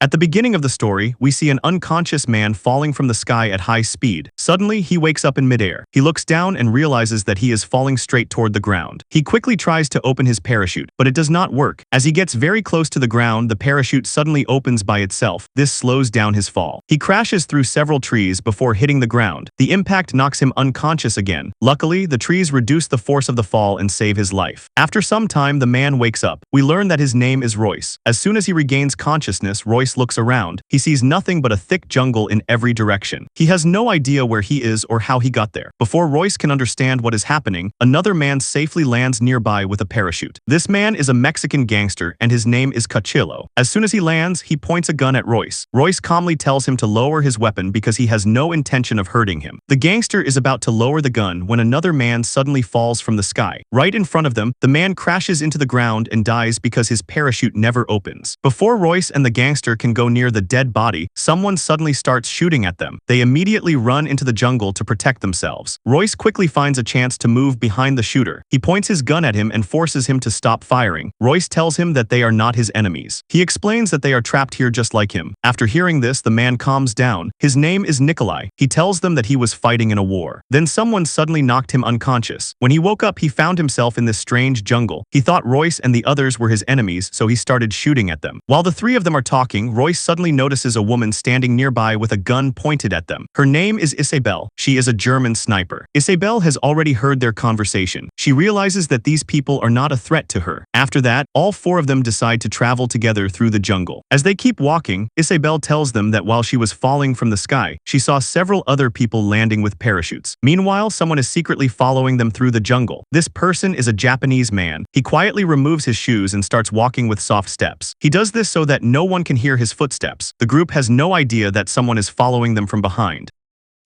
At the beginning of the story, we see an unconscious man falling from the sky at high speed. Suddenly, he wakes up in midair. He looks down and realizes that he is falling straight toward the ground. He quickly tries to open his parachute, but it does not work. As he gets very close to the ground, the parachute suddenly opens by itself. This slows down his fall. He crashes through several trees before hitting the ground. The impact knocks him unconscious again. Luckily, the trees reduce the force of the fall and save his life. After some time, the man wakes up. We learn that his name is Royce. As soon as he regains consciousness, Royce looks around. He sees nothing but a thick jungle in every direction. He has no idea where he is or how he got there. Before Royce can understand what is happening, another man safely lands nearby with a parachute. This man is a Mexican gangster and his name is Cachillo. As soon as he lands, he points a gun at Royce. Royce calmly tells him to lower his weapon because he has no intention of hurting him. The gangster is about to lower the gun when another man suddenly falls from the sky. Right in front of them, the man crashes into the ground and dies because his parachute never opens. Before Royce and the gangster can go near the dead body, someone suddenly starts shooting at them. They immediately run into the jungle to protect themselves. Royce quickly finds a chance to move behind the shooter. He points his gun at him and forces him to stop firing. Royce tells him that they are not his enemies. He explains that they are trapped here just like him. After hearing this, the man calms down. His name is Nikolai. He tells them that he was fighting in a war. Then someone suddenly knocked him unconscious. When he woke up, he found himself in this strange jungle. He thought Royce and the others were his enemies, so he started shooting at them. While the three of them are talking, Royce suddenly notices a woman standing nearby with a gun pointed at them. Her name is Isabel. She is a German sniper. Isabel has already heard their conversation. She realizes that these people are not a threat to her. After that, all four of them decide to travel together through the jungle. As they keep walking, Isabel tells them that while she was falling from the sky, she saw several other people landing with parachutes. Meanwhile, someone is secretly following them through the jungle. This person is a Japanese man. He quietly removes his shoes and starts walking with soft steps. He does this so that no one can hear his footsteps. The group has no idea that someone is following them from behind.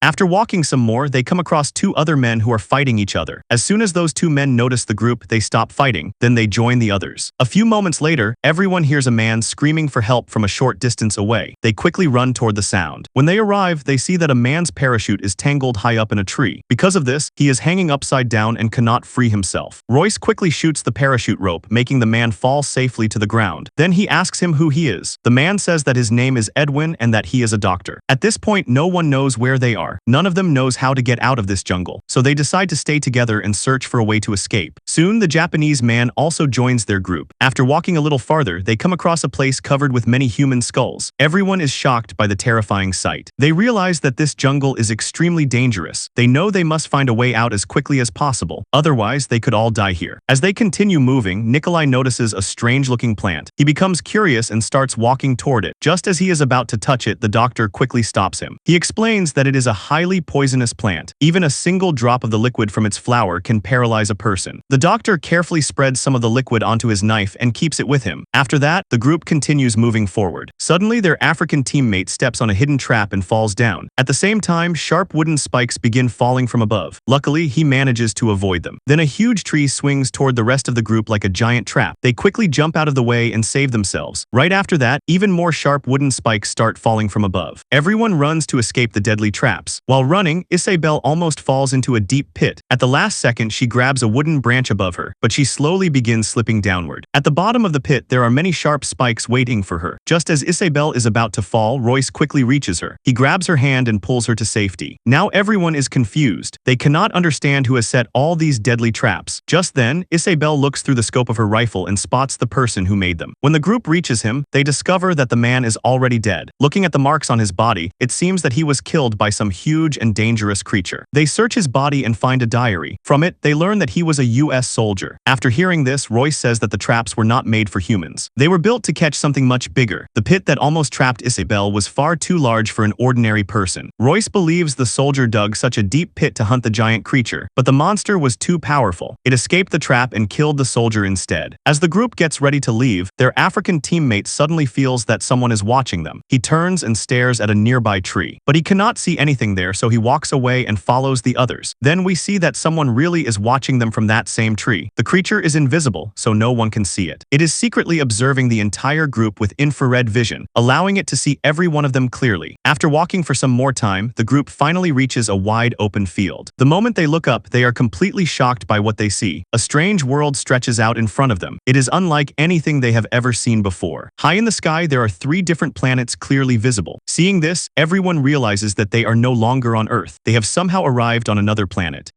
After walking some more, they come across two other men who are fighting each other. As soon as those two men notice the group, they stop fighting. Then they join the others. A few moments later, everyone hears a man screaming for help from a short distance away. They quickly run toward the sound. When they arrive, they see that a man's parachute is tangled high up in a tree. Because of this, he is hanging upside down and cannot free himself. Royce quickly shoots the parachute rope, making the man fall safely to the ground. Then he asks him who he is. The man says that his name is Edwin and that he is a doctor. At this point, no one knows where they are. None of them knows how to get out of this jungle, so they decide to stay together and search for a way to escape. Soon, the Japanese man also joins their group. After walking a little farther, they come across a place covered with many human skulls. Everyone is shocked by the terrifying sight. They realize that this jungle is extremely dangerous. They know they must find a way out as quickly as possible, otherwise they could all die here. As they continue moving, Nikolai notices a strange-looking plant. He becomes curious and starts walking toward it. Just as he is about to touch it, the doctor quickly stops him. He explains that it is a highly poisonous plant. Even a single drop of the liquid from its flower can paralyze a person. The doctor carefully spreads some of the liquid onto his knife and keeps it with him. After that, the group continues moving forward. Suddenly, their African teammate steps on a hidden trap and falls down. At the same time, sharp wooden spikes begin falling from above. Luckily, he manages to avoid them. Then a huge tree swings toward the rest of the group like a giant trap. They quickly jump out of the way and save themselves. Right after that, even more sharp wooden spikes start falling from above. Everyone runs to escape the deadly traps. While running, Isabel almost falls into a deep pit. At the last second, she grabs a wooden branch above her, but she slowly begins slipping downward. At the bottom of the pit, there are many sharp spikes waiting for her. Just as Isabel is about to fall, Royce quickly reaches her. He grabs her hand and pulls her to safety. Now everyone is confused. They cannot understand who has set all these deadly traps. Just then, Isabel looks through the scope of her rifle and spots the person who made them. When the group reaches him, they discover that the man is already dead. Looking at the marks on his body, it seems that he was killed by some huge and dangerous creature. They search his body and find a diary. From it, they learn that he was a US soldier. After hearing this, Royce says that the traps were not made for humans. They were built to catch something much bigger. The pit that almost trapped Isabel was far too large for an ordinary person. Royce believes the soldier dug such a deep pit to hunt the giant creature, but the monster was too powerful. It escaped the trap and killed the soldier instead. As the group gets ready to leave, their African teammate suddenly feels that someone is watching them. He turns and stares at a nearby tree, but he cannot see anything nothing there, so he walks away and follows the others. Then we see that someone really is watching them from that same tree. The creature is invisible, so no one can see it. It is secretly observing the entire group with infrared vision, allowing it to see every one of them clearly. After walking for some more time, the group finally reaches a wide open field. The moment they look up, they are completely shocked by what they see. A strange world stretches out in front of them. It is unlike anything they have ever seen before. High in the sky, there are 3 different planets clearly visible. Seeing this, everyone realizes that they are no longer on Earth. They have somehow arrived on another planet.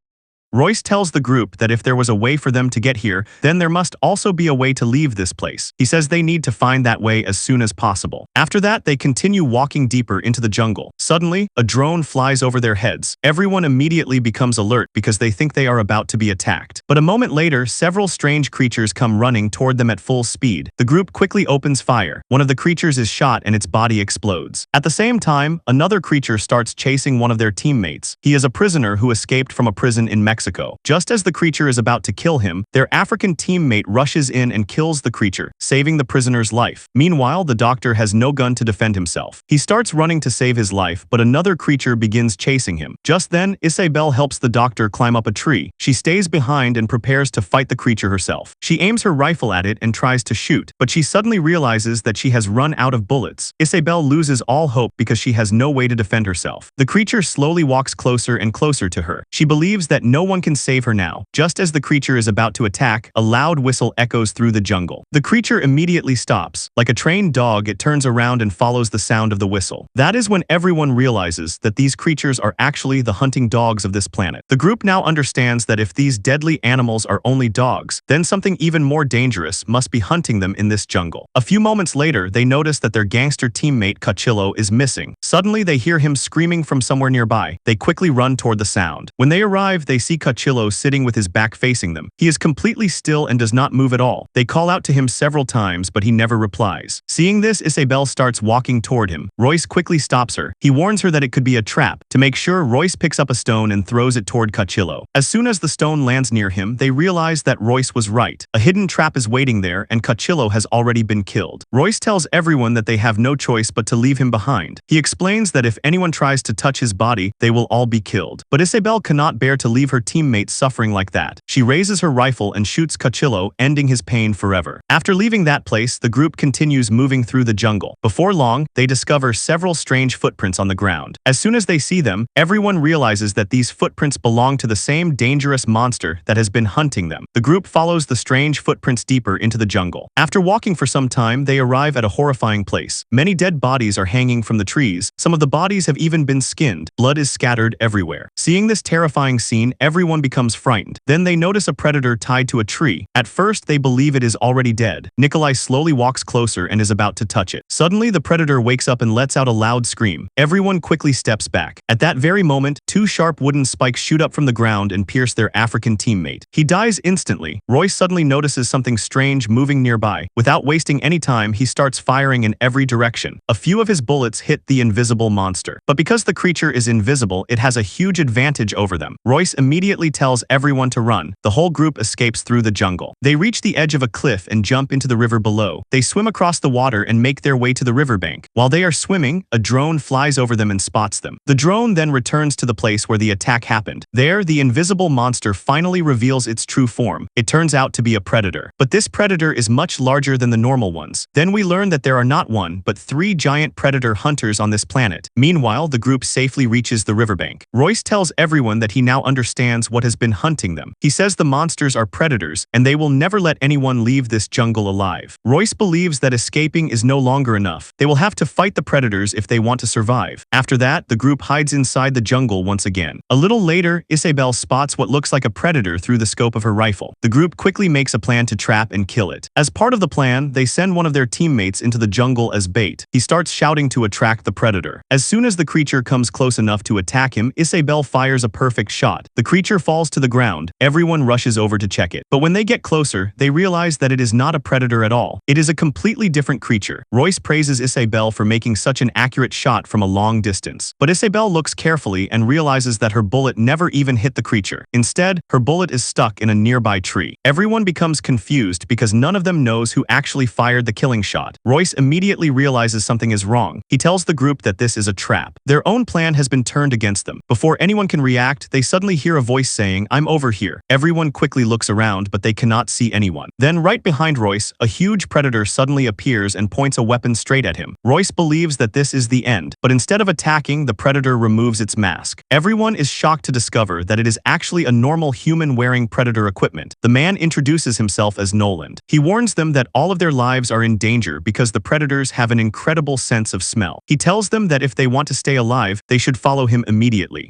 Royce tells the group that if there was a way for them to get here, then there must also be a way to leave this place. He says they need to find that way as soon as possible. After that, they continue walking deeper into the jungle. Suddenly, a drone flies over their heads. Everyone immediately becomes alert because they think they are about to be attacked. But a moment later, several strange creatures come running toward them at full speed. The group quickly opens fire. One of the creatures is shot and its body explodes. At the same time, another creature starts chasing one of their teammates. He is a prisoner who escaped from a prison in Mexico. Just as the creature is about to kill him, their African teammate rushes in and kills the creature, saving the prisoner's life. Meanwhile, the doctor has no gun to defend himself. He starts running to save his life, but another creature begins chasing him. Just then, Isabel helps the doctor climb up a tree. She stays behind and prepares to fight the creature herself. She aims her rifle at it and tries to shoot, but she suddenly realizes that she has run out of bullets. Isabel loses all hope because she has no way to defend herself. The creature slowly walks closer and closer to her. She believes that no one can save her now. Just as the creature is about to attack, a loud whistle echoes through the jungle. The creature immediately stops. Like a trained dog, it turns around and follows the sound of the whistle. That is when everyone realizes that these creatures are actually the hunting dogs of this planet. The group now understands that if these deadly animals are only dogs, then something even more dangerous must be hunting them in this jungle. A few moments later, they notice that their gangster teammate Cochillo is missing. Suddenly, they hear him screaming from somewhere nearby. They quickly run toward the sound. When they arrive, they see Cochillo sitting with his back facing them. He is completely still and does not move at all. They call out to him several times, but he never replies. Seeing this, Isabel starts walking toward him. Royce quickly stops her. He warns her that it could be a trap. To make sure, Royce picks up a stone and throws it toward Cochillo. As soon as the stone lands near him, they realize that Royce was right. A hidden trap is waiting there, and Cochillo has already been killed. Royce tells everyone that they have no choice but to leave him behind. He explains that if anyone tries to touch his body, they will all be killed. But Isabel cannot bear to leave her teammates suffering like that. She raises her rifle and shoots Cochillo, ending his pain forever. After leaving that place, the group continues moving through the jungle. Before long, they discover several strange footprints on the ground. As soon as they see them, everyone realizes that these footprints belong to the same dangerous monster that has been hunting them. The group follows the strange footprints deeper into the jungle. After walking for some time, they arrive at a horrifying place. Many dead bodies are hanging from the trees. Some of the bodies have even been skinned. Blood is scattered everywhere. Seeing this terrifying scene, everyone becomes frightened. Then they notice a predator tied to a tree. At first, they believe it is already dead. Nikolai slowly walks closer and is about to touch it. Suddenly, the predator wakes up and lets out a loud scream. Everyone quickly steps back. At that very moment, 2 sharp wooden spikes shoot up from the ground and pierce their African teammate. He dies instantly. Royce suddenly notices something strange moving nearby. Without wasting any time, he starts firing in every direction. A few of his bullets hit the invisible monster. But because the creature is invisible, it has a huge advantage over them. Royce immediately tells everyone to run. The whole group escapes through the jungle. They reach the edge of a cliff and jump into the river below. They swim across the water and make their way to the riverbank. While they are swimming, a drone flies over them and spots them. The drone then returns to the place where the attack happened. There, the invisible monster finally reveals its true form. It turns out to be a predator. But this predator is much larger than the normal ones. Then we learn that there are not 1, but 3 giant predator hunters on this planet. Meanwhile, the group safely reaches the riverbank. Royce tells everyone that he now understands what has been hunting them. He says the monsters are predators, and they will never let anyone leave this jungle alive. Royce believes that escaping is no longer enough. They will have to fight the predators if they want to survive. After that, the group hides inside the jungle once again. A little later, Isabel spots what looks like a predator through the scope of her rifle. The group quickly makes a plan to trap and kill it. As part of the plan, they send one of their teammates into the jungle as bait. He starts shouting to attract the predator. As soon as the creature comes close enough to attack him, Isabel fires a perfect shot. The creature creature falls to the ground. Everyone rushes over to check it. But when they get closer, they realize that it is not a predator at all. It is a completely different creature. Royce praises Isabelle for making such an accurate shot from a long distance. But Isabelle looks carefully and realizes that her bullet never even hit the creature. Instead, her bullet is stuck in a nearby tree. Everyone becomes confused because none of them knows who actually fired the killing shot. Royce immediately realizes something is wrong. He tells the group that this is a trap. Their own plan has been turned against them. Before anyone can react, they suddenly hear a voice saying, "I'm over here." Everyone quickly looks around, but they cannot see anyone. Then right behind Royce, a huge predator suddenly appears and points a weapon straight at him. Royce believes that this is the end, but instead of attacking, the predator removes its mask. Everyone is shocked to discover that it is actually a normal human wearing predator equipment. The man introduces himself as Noland. He warns them that all of their lives are in danger because the predators have an incredible sense of smell. He tells them that if they want to stay alive, they should follow him immediately.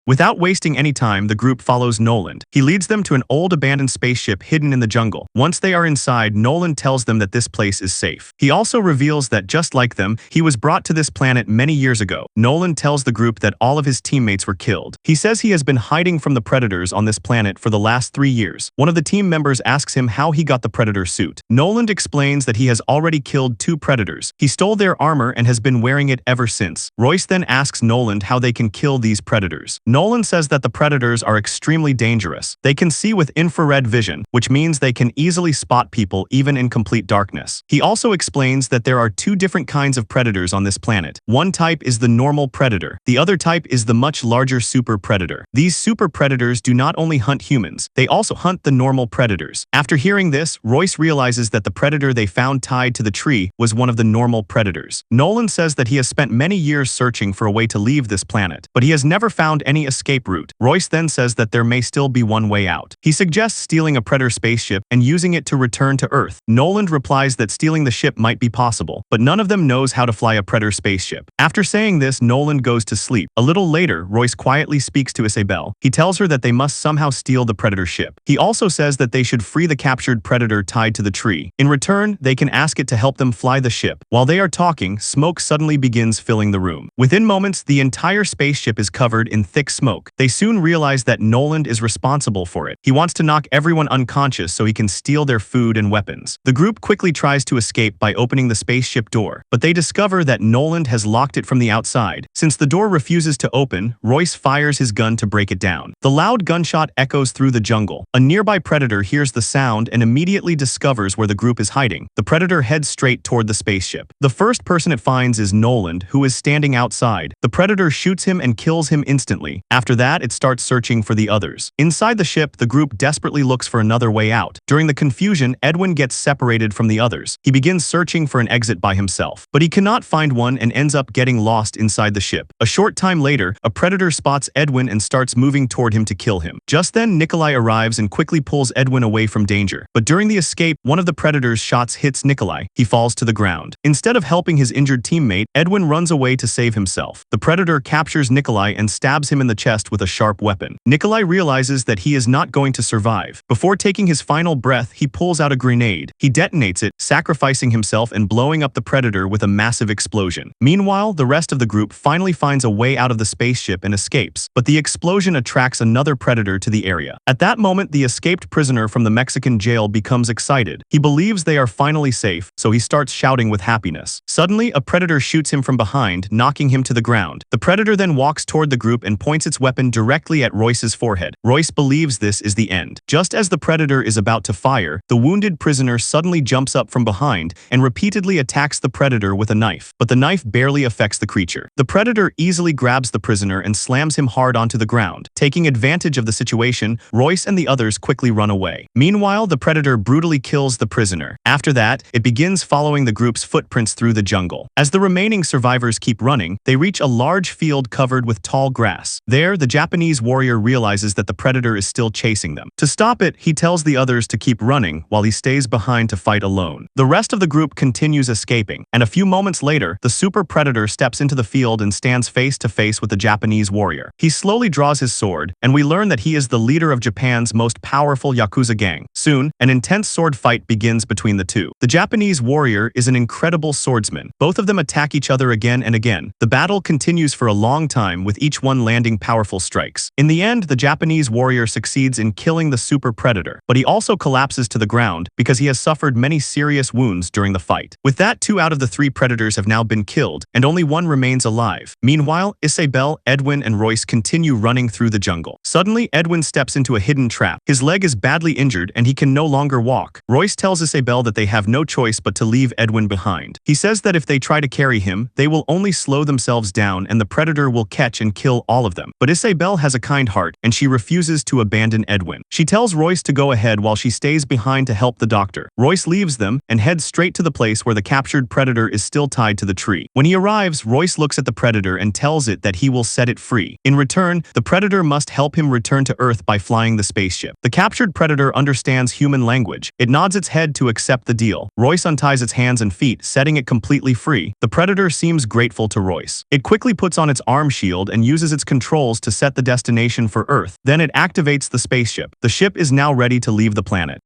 Without wasting any time, the group follows Noland. He leads them to an old abandoned spaceship hidden in the jungle. Once they are inside, Noland tells them that this place is safe. He also reveals that just like them, he was brought to this planet many years ago. Noland tells the group that all of his teammates were killed. He says he has been hiding from the predators on this planet for the last 3 years. One of the team members asks him how he got the predator suit. Noland explains that he has already killed 2 predators. He stole their armor and has been wearing it ever since. Royce then asks Noland how they can kill these predators. Noland says that the predators are extremely dangerous. They can see with infrared vision, which means they can easily spot people even in complete darkness. He also explains that there are 2 different kinds of predators on this planet. One type is the normal predator. The other type is the much larger super predator. These super predators do not only hunt humans, they also hunt the normal predators. After hearing this, Royce realizes that the predator they found tied to the tree was one of the normal predators. Noland says that he has spent many years searching for a way to leave this planet, but he has never found any escape route. Royce then says that there may still be one way out. He suggests stealing a predator spaceship and using it to return to Earth. Noland replies that stealing the ship might be possible, but none of them knows how to fly a predator spaceship. After saying this, Noland goes to sleep. A little later, Royce quietly speaks to Isabelle. He tells her that they must somehow steal the predator ship. He also says that they should free the captured predator tied to the tree. In return, they can ask it to help them fly the ship. While they are talking, smoke suddenly begins filling the room. Within moments, the entire spaceship is covered in thick smoke. They soon realize that Noland is responsible for it. He wants to knock everyone unconscious so he can steal their food and weapons. The group quickly tries to escape by opening the spaceship door, but they discover that Noland has locked it from the outside. Since the door refuses to open, Royce fires his gun to break it down. The loud gunshot echoes through the jungle. A nearby predator hears the sound and immediately discovers where the group is hiding. The predator heads straight toward the spaceship. The first person it finds is Noland, who is standing outside. The predator shoots him and kills him instantly. After that, it starts searching for the others. Inside the ship, the group desperately looks for another way out. During the confusion, Edwin gets separated from the others. He begins searching for an exit by himself, but he cannot find one and ends up getting lost inside the ship. A short time later, a predator spots Edwin and starts moving toward him to kill him. Just then, Nikolai arrives and quickly pulls Edwin away from danger. But during the escape, one of the predator's shots hits Nikolai. He falls to the ground. Instead of helping his injured teammate, Edwin runs away to save himself. The predator captures Nikolai and stabs him in the chest with a sharp weapon. Nikolai realizes that he is not going to survive. Before taking his final breath, he pulls out a grenade. He detonates it, sacrificing himself and blowing up the predator with a massive explosion. Meanwhile, the rest of the group finally finds a way out of the spaceship and escapes, but the explosion attracts another predator to the area. At that moment, the escaped prisoner from the Mexican jail becomes excited. He believes they are finally safe, so he starts shouting with happiness. Suddenly, a predator shoots him from behind, knocking him to the ground. The predator then walks toward the group and points its weapon directly at Royce's forehead. Royce believes this is the end. Just as the predator is about to fire, the wounded prisoner suddenly jumps up from behind and repeatedly attacks the predator with a knife, but the knife barely affects the creature. The predator easily grabs the prisoner and slams him hard onto the ground. Taking advantage of the situation, Royce and the others quickly run away. Meanwhile, the predator brutally kills the prisoner. After that, it begins following the group's footprints through the jungle. As the remaining survivors keep running, they reach a large field covered with tall grass. There, the Japanese warrior realizes that the predator is still chasing them. To stop it, he tells the others to keep running while he stays behind to fight alone. The rest of the group continues escaping, and a few moments later, the super predator steps into the field and stands face to face with the Japanese warrior. He slowly draws his sword, and we learn that he is the leader of Japan's most powerful Yakuza gang. Soon, an intense sword fight begins between the two. The Japanese warrior is an incredible swordsman. Both of them attack each other again and again. The battle continues for a long time, with each one landing powerful strikes. In the end, the Japanese warrior succeeds in killing the super predator, but he also collapses to the ground because he has suffered many serious wounds during the fight. With that, 2 out of the 3 predators have now been killed, and only 1 remains alive. Meanwhile, Isabel, Edwin, and Royce continue running through the jungle. Suddenly, Edwin steps into a hidden trap. His leg is badly injured and he can no longer walk. Royce tells Isabel that they have no choice but to leave Edwin behind. He says that if they try to carry him, they will only slow themselves down and the predator will catch and kill all of them. But Isabel has a kind heart and she refuses to abandon Edwin. She tells Royce to go ahead while she stays behind to help the doctor. Royce leaves them and heads straight to the place where the captured predator is still tied to the tree. When he arrives, Royce looks at the predator and tells it that he will set it free. In return, the predator must help him return to Earth by flying the spaceship. The captured predator understands human language. It nods its head to accept the deal. Royce unties its hands and feet, setting it completely free. The predator seems grateful to Royce. It quickly puts on its arm shield and uses its controls to set the destination for Earth. Then it activates the spaceship. The ship is now ready to leave the planet.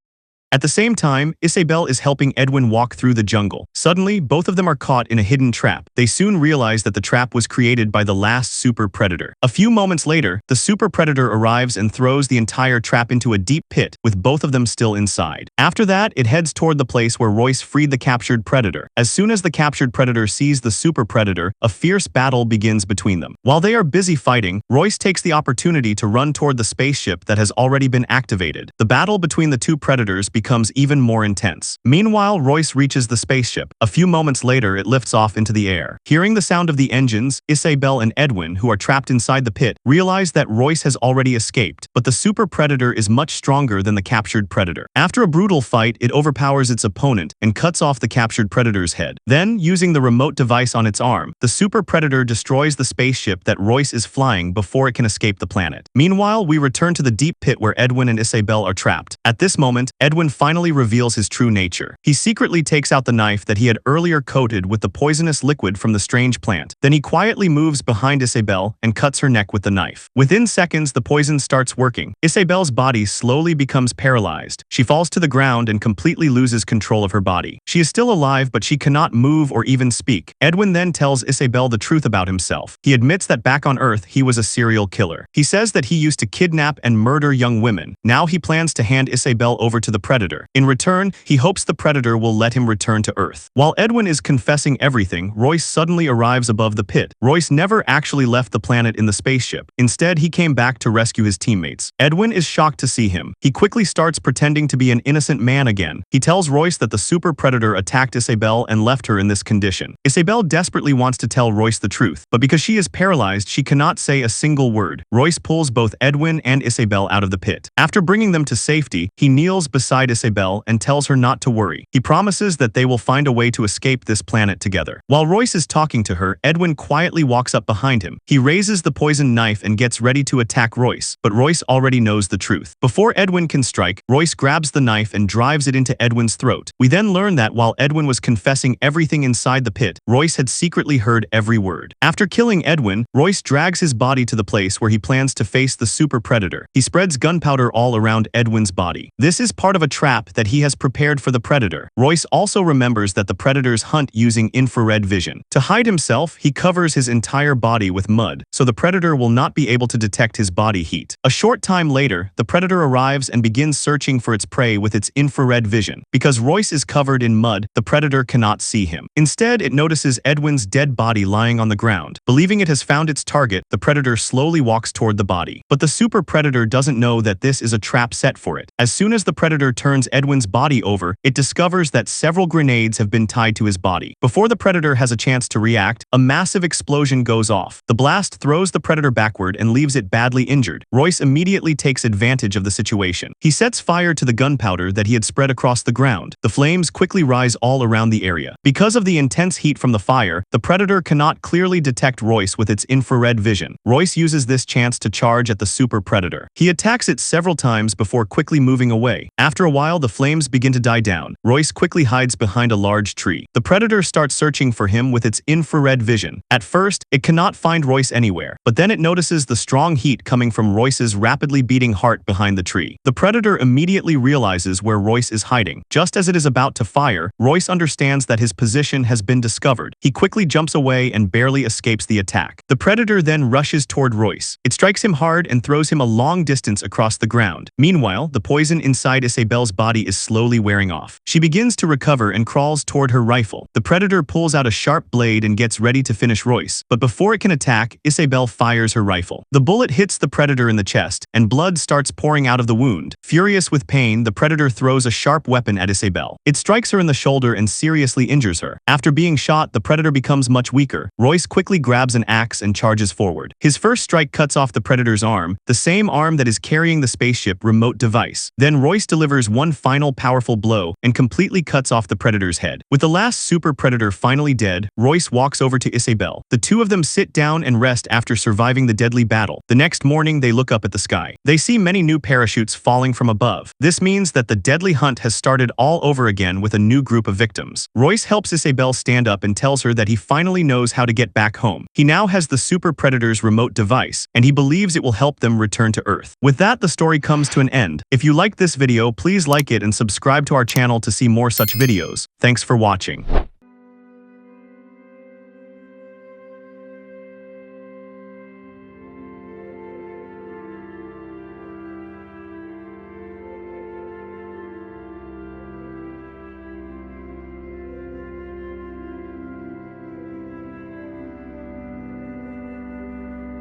At the same time, Isabel is helping Edwin walk through the jungle. Suddenly, both of them are caught in a hidden trap. They soon realize that the trap was created by the last super predator. A few moments later, the super predator arrives and throws the entire trap into a deep pit, with both of them still inside. After that, it heads toward the place where Royce freed the captured predator. As soon as the captured predator sees the super predator, a fierce battle begins between them. While they are busy fighting, Royce takes the opportunity to run toward the spaceship that has already been activated. The battle between the 2 predators becomes even more intense. Meanwhile, Royce reaches the spaceship. A few moments later, it lifts off into the air. Hearing the sound of the engines, Isabel and Edwin, who are trapped inside the pit, realize that Royce has already escaped, but the super predator is much stronger than the captured predator. After a brutal fight, it overpowers its opponent and cuts off the captured predator's head. Then, using the remote device on its arm, the super predator destroys the spaceship that Royce is flying before it can escape the planet. Meanwhile, we return to the deep pit where Edwin and Isabel are trapped. At this moment, Edwin finally reveals his true nature. He secretly takes out the knife that he had earlier coated with the poisonous liquid from the strange plant. Then he quietly moves behind Isabel and cuts her neck with the knife. Within seconds, the poison starts working. Isabel's body slowly becomes paralyzed. She falls to the ground and completely loses control of her body. She is still alive, but she cannot move or even speak. Edwin then tells Isabel the truth about himself. He admits that back on Earth, he was a serial killer. He says that he used to kidnap and murder young women. Now he plans to hand Isabel over to the predator. In return, he hopes the predator will let him return to Earth. While Edwin is confessing everything, Royce suddenly arrives above the pit. Royce never actually left the planet in the spaceship. Instead, he came back to rescue his teammates. Edwin is shocked to see him. He quickly starts pretending to be an innocent man again. He tells Royce that the super predator attacked Isabel and left her in this condition. Isabel desperately wants to tell Royce the truth, but because she is paralyzed, she cannot say a single word. Royce pulls both Edwin and Isabel out of the pit. After bringing them to safety, he kneels beside Isabel and tells her not to worry. He promises that they will find a way to escape this planet together. While Royce is talking to her, Edwin quietly walks up behind him. He raises the poisoned knife and gets ready to attack Royce, but Royce already knows the truth. Before Edwin can strike, Royce grabs the knife and drives it into Edwin's throat. We then learn that while Edwin was confessing everything inside the pit, Royce had secretly heard every word. After killing Edwin, Royce drags his body to the place where he plans to face the super predator. He spreads gunpowder all around Edwin's body. This is part of a trap that he has prepared for the predator. Royce also remembers that the predators hunt using infrared vision. To hide himself, he covers his entire body with mud, so the predator will not be able to detect his body heat. A short time later, the predator arrives and begins searching for its prey with its infrared vision. Because Royce is covered in mud, the predator cannot see him. Instead, it notices Edwin's dead body lying on the ground. Believing it has found its target, the predator slowly walks toward the body. But the super predator doesn't know that this is a trap set for it. As soon as the predator turns Edwin's body over, it discovers that several grenades have been tied to his body. Before the predator has a chance to react, a massive explosion goes off. The blast throws the predator backward and leaves it badly injured. Royce immediately takes advantage of the situation. He sets fire to the gunpowder that he had spread across the ground. The flames quickly rise all around the area. Because of the intense heat from the fire, the predator cannot clearly detect Royce with its infrared vision. Royce uses this chance to charge at the super predator. He attacks it several times before quickly moving away. After a while, the flames begin to die down. Royce quickly hides behind a large tree. The predator starts searching for him with its infrared vision. At first, it cannot find Royce anywhere, but then it notices the strong heat coming from Royce's rapidly beating heart behind the tree. The predator immediately realizes where Royce is hiding. Just as it is about to fire, Royce understands that his position has been discovered. He quickly jumps away and barely escapes the attack. The predator then rushes toward Royce. It strikes him hard and throws him a long distance across the ground. Meanwhile, the poison inside Isabelle's body is slowly wearing off. She begins to recover and crawls toward her rifle. The predator pulls out a sharp blade and gets ready to finish Royce, but before it can attack, Isabelle fires her rifle. The bullet hits the predator in the chest, and blood starts pouring out of the wound. Furious with pain, the predator throws a sharp weapon at Isabelle. It strikes her in the shoulder and seriously injures her. After being shot, the predator becomes much weaker. Royce quickly grabs an axe and charges forward. His first strike cuts off the predator's arm, the same arm that is carrying the spaceship remote device. Then Royce delivers one final powerful blow and completely cuts off the predator's head. With the last super predator finally dead, Royce walks over to Isabelle. The two of them sit down and rest after surviving the deadly battle. The next morning, they look up at the sky. They see many new parachutes falling from above. This means that the deadly hunt has started all over again with a new group of victims. Royce helps Isabelle stand up and tells her that he finally knows how to get back home. He now has the super predator's remote device, and he believes it will help them return to Earth. With that, the story comes to an end. If you liked this video, please like it and subscribe to our channel to see more such videos. Thanks for watching.